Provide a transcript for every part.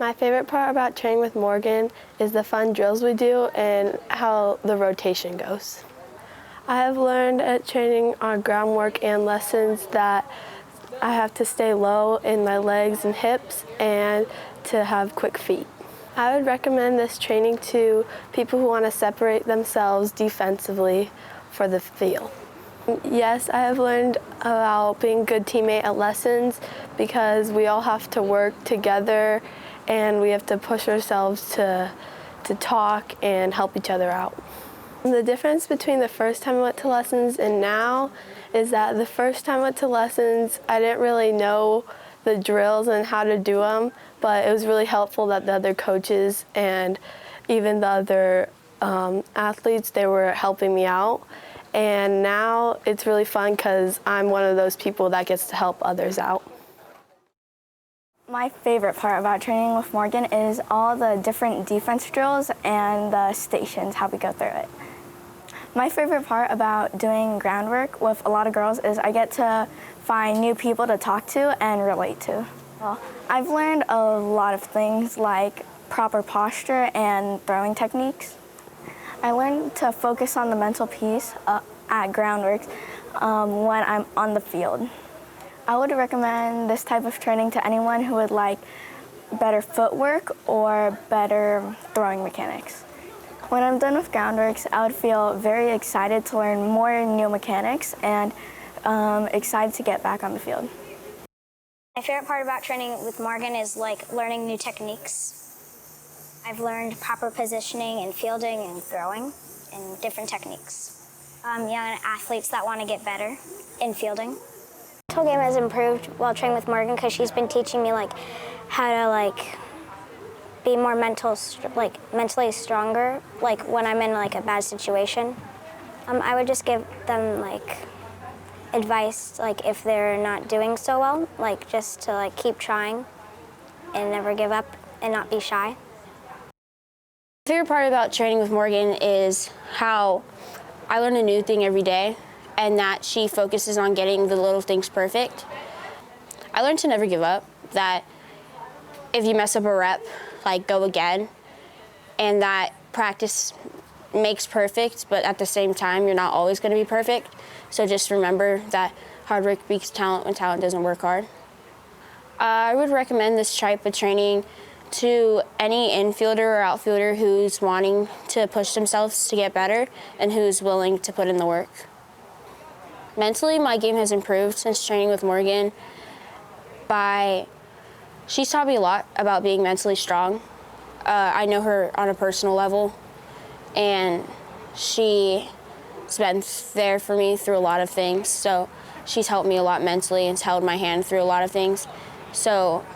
My favorite part about training with Morgan is the fun drills we do and how the rotation goes. I have learned at training on groundwork and lessons that I have to stay low in my legs and hips and to have quick feet. I would recommend this training to people who want to separate themselves defensively for the field. Yes, I have learned about being a good teammate at lessons because we all have to work together and we have to push ourselves to talk and help each other out. The difference between the first time I went to lessons and now is that the first time I went to lessons, I didn't really know the drills and how to do them, but it was really helpful that the other coaches and even the other athletes, they were helping me out. And now it's really fun because I'm one of those people that gets to help others out. My favorite part about training with Morgan is all the different defense drills and the stations, how we go through it. My favorite part about doing groundwork with a lot of girls is I get to find new people to talk to and relate to. Well, I've learned a lot of things like proper posture and throwing techniques. I learned to focus on the mental piece at groundwork when I'm on the field. I would recommend this type of training to anyone who would like better footwork or better throwing mechanics. When I'm done with groundworks, I would feel very excited to learn more new mechanics and excited to get back on the field. My favorite part about training with Morgan is like learning new techniques. I've learned proper positioning and fielding and throwing and different techniques. Young athletes that want to get better in fielding. My mental game has improved while training with Morgan because she's been teaching me like how to be more mentally stronger, like when I'm in like a bad situation. I would just give them advice, like if they're not doing so well, just to keep trying and never give up and not be shy. My favorite part about training with Morgan is how I learn a new thing every day and that she focuses on getting the little things perfect. I learned to never give up, that if you mess up a rep, go again, and that practice makes perfect, but at the same time, you're not always going to be perfect. So just remember that hard work beats talent when talent doesn't work hard. I would recommend this type of training to any infielder or outfielder who's wanting to push themselves to get better and who's willing to put in the work. Mentally, my game has improved since training with Morgan. She's taught me a lot about being mentally strong. I know her on a personal level, and she's been there for me through a lot of things. So she's helped me a lot mentally and held my hand through a lot of things. So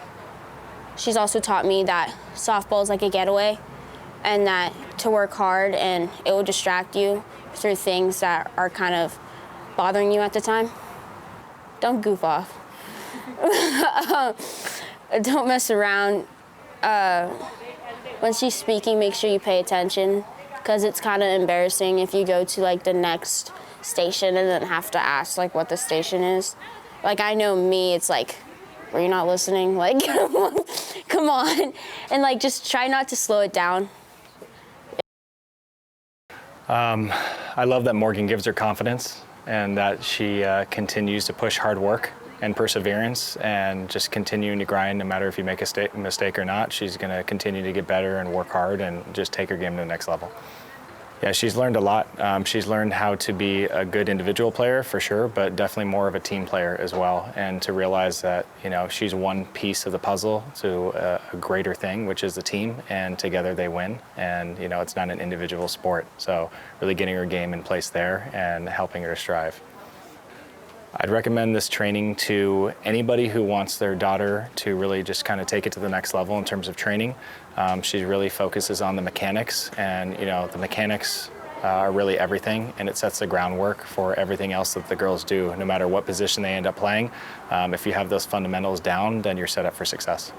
she's also taught me that softball is like a getaway and that to work hard and it will distract you through things that are kind of bothering you at the time. Don't goof off. Don't mess around. When she's speaking, make sure you pay attention because it's kind of embarrassing if you go to the next station and then have to ask what the station is. I know me, it's were you not listening? Come on. And just try not to slow it down. I love that Morgan gives her confidence and that she continues to push hard work and perseverance and just continuing to grind no matter if you make a mistake or not. She's going to continue to get better and work hard and just take her game to the next level. Yeah, she's learned a lot. She's learned how to be a good individual player for sure, but definitely more of a team player as well. And to realize that, she's one piece of the puzzle to a greater thing, which is the team, and together they win. And, it's not an individual sport. So really getting her game in place there and helping her to strive. I'd recommend this training to anybody who wants their daughter to really just kind of take it to the next level in terms of training. She really focuses on the mechanics, and the mechanics are really everything, and it sets the groundwork for everything else that the girls do, no matter what position they end up playing. If you have those fundamentals down, then you're set up for success.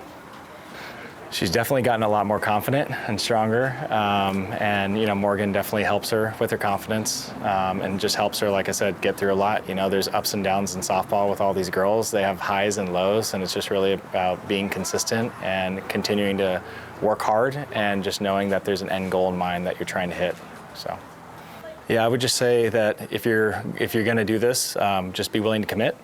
She's definitely gotten a lot more confident and stronger, and Morgan definitely helps her with her confidence, and just helps her, like I said, get through a lot. There's ups and downs in softball with all these girls. They have highs and lows, and it's just really about being consistent and continuing to work hard and just knowing that there's an end goal in mind that you're trying to hit. So, yeah, I would just say that if you're going to do this, just be willing to commit.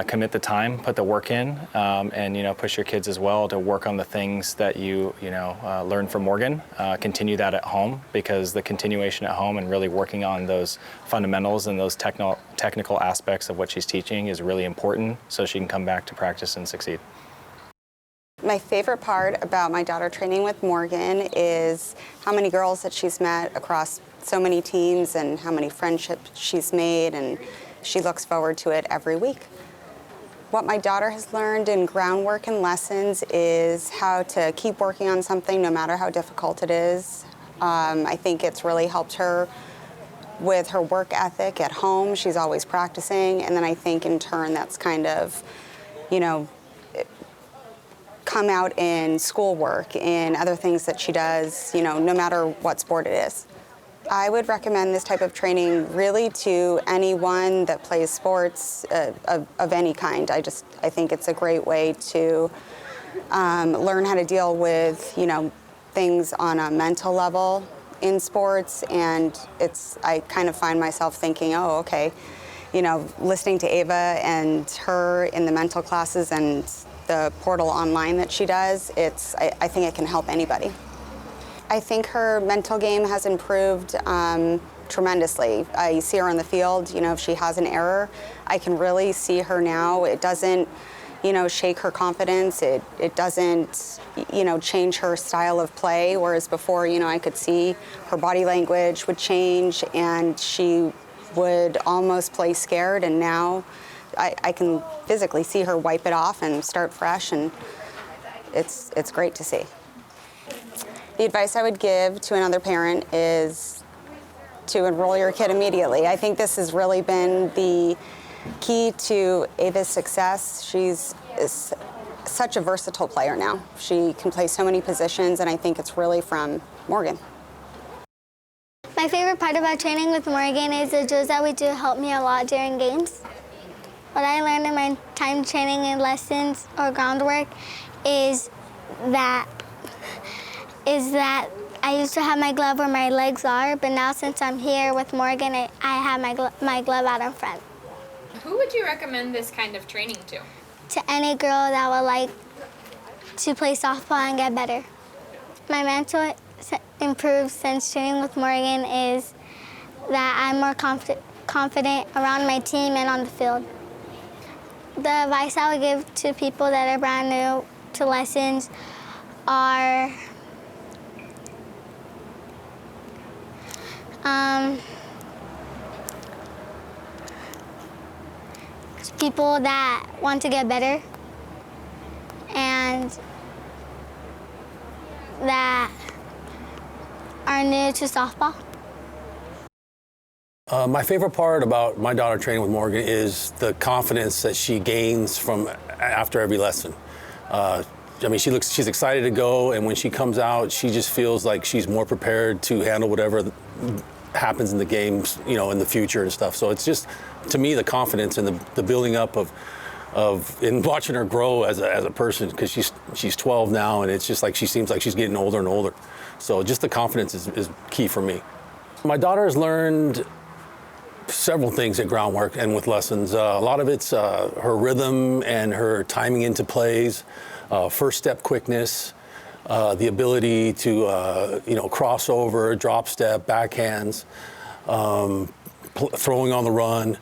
Commit the time, put the work in, and push your kids as well to work on the things that you learn from Morgan. Continue that at home, because the continuation at home and really working on those fundamentals and those technical aspects of what she's teaching is really important, so she can come back to practice and succeed. My favorite part about my daughter training with Morgan is how many girls that she's met across so many teams and how many friendships she's made, and she looks forward to it every week. What my daughter has learned in groundwork and lessons is how to keep working on something no matter how difficult it is. I think it's really helped her with her work ethic at home. She's always practicing, and then I think in turn that's kind of, come out in schoolwork and other things that she does, no matter what sport it is. I would recommend this type of training really to anyone that plays sports of any kind. I think it's a great way to learn how to deal with, things on a mental level in sports. And I kind of find myself thinking, oh, okay, listening to Ava and her in the mental classes and the portal online that she does, I think it can help anybody. I think her mental game has improved tremendously. I see her on the field, if she has an error, I can really see her now. It doesn't, shake her confidence. It doesn't, change her style of play, whereas before, I could see her body language would change and she would almost play scared, and now I can physically see her wipe it off and start fresh, and it's great to see. The advice I would give to another parent is to enroll your kid immediately. I think this has really been the key to Ava's success. She's such a versatile player now. She can play so many positions, and I think it's really from Morgan. My favorite part about training with Morgan is the drills that we do help me a lot during games. What I learned in my time training and lessons or groundwork is that I used to have my glove where my legs are, but now since I'm here with Morgan, I have my glove out in front. Who would you recommend this kind of training to? To any girl that would like to play softball and get better. My mental improved since training with Morgan is that I'm more confident around my team and on the field. The advice I would give to people that are brand new to lessons are people that want to get better and that are new to softball. My favorite part about my daughter training with Morgan is the confidence that she gains from after every lesson. She's excited to go, and when she comes out, she just feels like she's more prepared to handle whatever happens in the games, in the future and stuff. So it's just, to me, the confidence and the building up of in watching her grow as a person, because she's 12 now, and it's just like she seems like she's getting older and older. So just the confidence is key for me. My daughter has learned several things at groundwork and with lessons. A lot of it's her rhythm and her timing into plays, first step quickness, the ability to crossover, drop step, backhands, throwing on the run.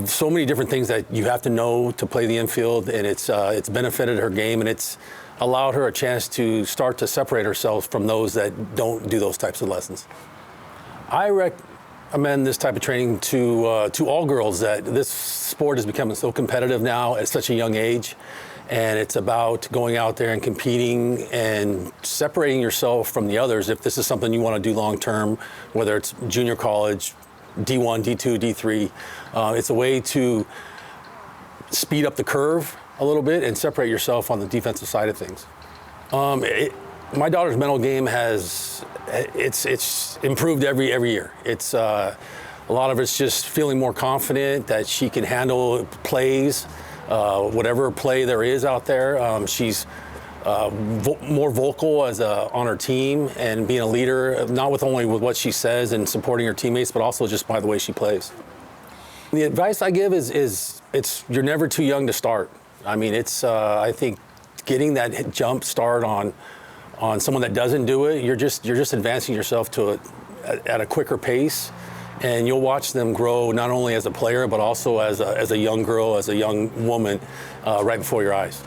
So many different things that you have to know to play the infield, and it's benefited her game, and it's allowed her a chance to start to separate herself from those that don't do those types of lessons. I recommend this type of training to all girls. That this sport is becoming so competitive now at such a young age, and it's about going out there and competing and separating yourself from the others if this is something you want to do long term, whether it's junior college, D1, D2, D3. It's a way to speed up the curve a little bit and separate yourself on the defensive side of things. My daughter's mental game it's improved every year. It's a lot of it's just feeling more confident that she can handle plays, whatever play there is out there. She's more vocal on her team and being a leader, not only with what she says and supporting her teammates, but also just by the way she plays. The advice I give is you're never too young to start. I mean, I think getting that jump start on someone that doesn't do it, you're just advancing yourself at a quicker pace, and you'll watch them grow not only as a player but also as a young girl, as a young woman, right before your eyes.